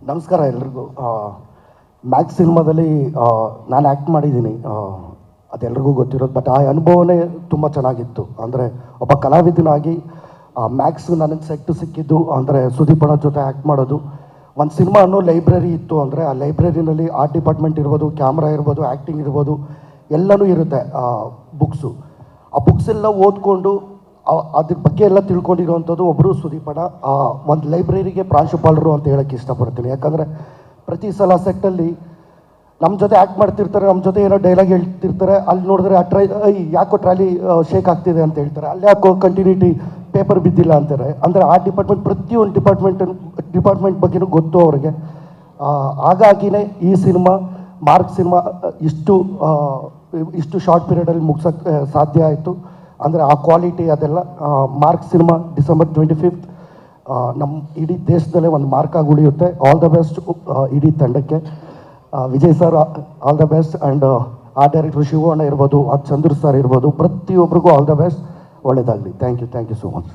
ನಮಸ್ಕಾರ ಎಲ್ರಿಗೂ. ಮ್ಯಾಕ್ಸ್ ಸಿನಿಮಾದಲ್ಲಿ ನಾನು ಆ್ಯಕ್ಟ್ ಮಾಡಿದ್ದೀನಿ, ಅದೆಲ್ರಿಗೂ ಗೊತ್ತಿರೋದು. ಬಟ್ ಆ ಅನುಭವನೇ ತುಂಬ ಚೆನ್ನಾಗಿತ್ತು. ಅಂದರೆ ಒಬ್ಬ ಕಲಾವಿದನಾಗಿ ಮ್ಯಾಕ್ಸ್ ನನಗೆ ಸೆಟ್ಟು ಸಿಕ್ಕಿದ್ದು ಅಂದರೆ ಸುದೀಪ್ ಅಣ್ಣ ಜೊತೆ ಆ್ಯಕ್ಟ್ ಮಾಡೋದು. ಒಂದು ಸಿನಿಮಾ ಅನ್ನೋ ಲೈಬ್ರರಿ ಇತ್ತು ಅಂದರೆ ಆ ಲೈಬ್ರರಿನಲ್ಲಿ ಆರ್ಟ್ ಡಿಪಾರ್ಟ್ಮೆಂಟ್ ಇರ್ಬೋದು, ಕ್ಯಾಮ್ರಾ ಇರ್ಬೋದು, ಆ್ಯಕ್ಟಿಂಗ್ ಇರ್ಬೋದು, ಎಲ್ಲನೂ ಇರುತ್ತೆ. ಬುಕ್ಸು, ಆ ಬುಕ್ಸ್ ಎಲ್ಲ ಓದ್ಕೊಂಡು ಅದ್ರ ಬಗ್ಗೆ ಎಲ್ಲ ತಿಳ್ಕೊಂಡಿರೋವಂಥದ್ದು ಒಬ್ಬರು ಸುದೀಪ್ ಅಣ್ಣ. ಒಂದು ಲೈಬ್ರರಿಗೆ ಪ್ರಾಂಶುಪಾಲರು ಅಂತ ಹೇಳೋಕ್ಕೆ ಇಷ್ಟಪಡ್ತೀನಿ. ಯಾಕಂದರೆ ಪ್ರತಿ ಸಲ ಸೆಟ್ಟಲ್ಲಿ ನಮ್ಮ ಜೊತೆ ಆ್ಯಕ್ಟ್ ಮಾಡ್ತಿರ್ತಾರೆ, ನಮ್ಮ ಜೊತೆ ಏನೋ ಡೈಲಾಗ್ ಹೇಳ್ತಿರ್ತಾರೆ. ಅಲ್ಲಿ ನೋಡಿದ್ರೆ ಆ ಯಾಕೋ ಟ್ರಾಲಿ ಶೇಕ್ ಆಗ್ತಿದೆ ಅಂತ ಹೇಳ್ತಾರೆ, ಅಲ್ಲಿ ಯಾಕೋ ಕಂಟಿನ್ಯೂಟಿ ಪೇಪರ್ ಬಿದ್ದಿಲ್ಲ ಅಂತಾರೆ. ಅಂದರೆ ಆ ಪ್ರತಿಯೊಂದು ಡಿಪಾರ್ಟ್ಮೆಂಟ್ ಬಗ್ಗೆನೂ ಗೊತ್ತು ಅವ್ರಿಗೆ. ಹಾಗಾಗಿನೇ ಈ ಸಿನಿಮಾ ಮಾರ್ಕ್ ಸಿನಿಮಾ ಇಷ್ಟು ಶಾರ್ಟ್ ಪೀರಿಯಡಲ್ಲಿ ಮುಗ್ಸೋಕ್ಕೆ ಸಾಧ್ಯ ಆಯಿತು. ಅಂದರೆ ಆ ಕ್ವಾಲಿಟಿ ಅದೆಲ್ಲ. ಮಾರ್ಕ್ ಸಿನಿಮಾ December 25 ನಮ್ಮ ಇಡೀ ದೇಶದಲ್ಲೇ ಒಂದು ಮಾರ್ಕಾಗಿ ಉಳಿಯುತ್ತೆ. ಆಲ್ ದ ಬೆಸ್ಟ್ ಇಡೀ ತಂಡಕ್ಕೆ. Vijay sir all the best. And ಆ ಡೈರೆಕ್ಟರ್ ಶಿವಣ್ಣ ಇರ್ಬೋದು, ಚಂದ್ರು ಸರ್ ಇರ್ಬೋದು, ಪ್ರತಿಯೊಬ್ಬರಿಗೂ ಆಲ್ ದ ಬೆಸ್ಟ್. ಒಳ್ಳೆಯದಾಗಲಿ. Thank you so much.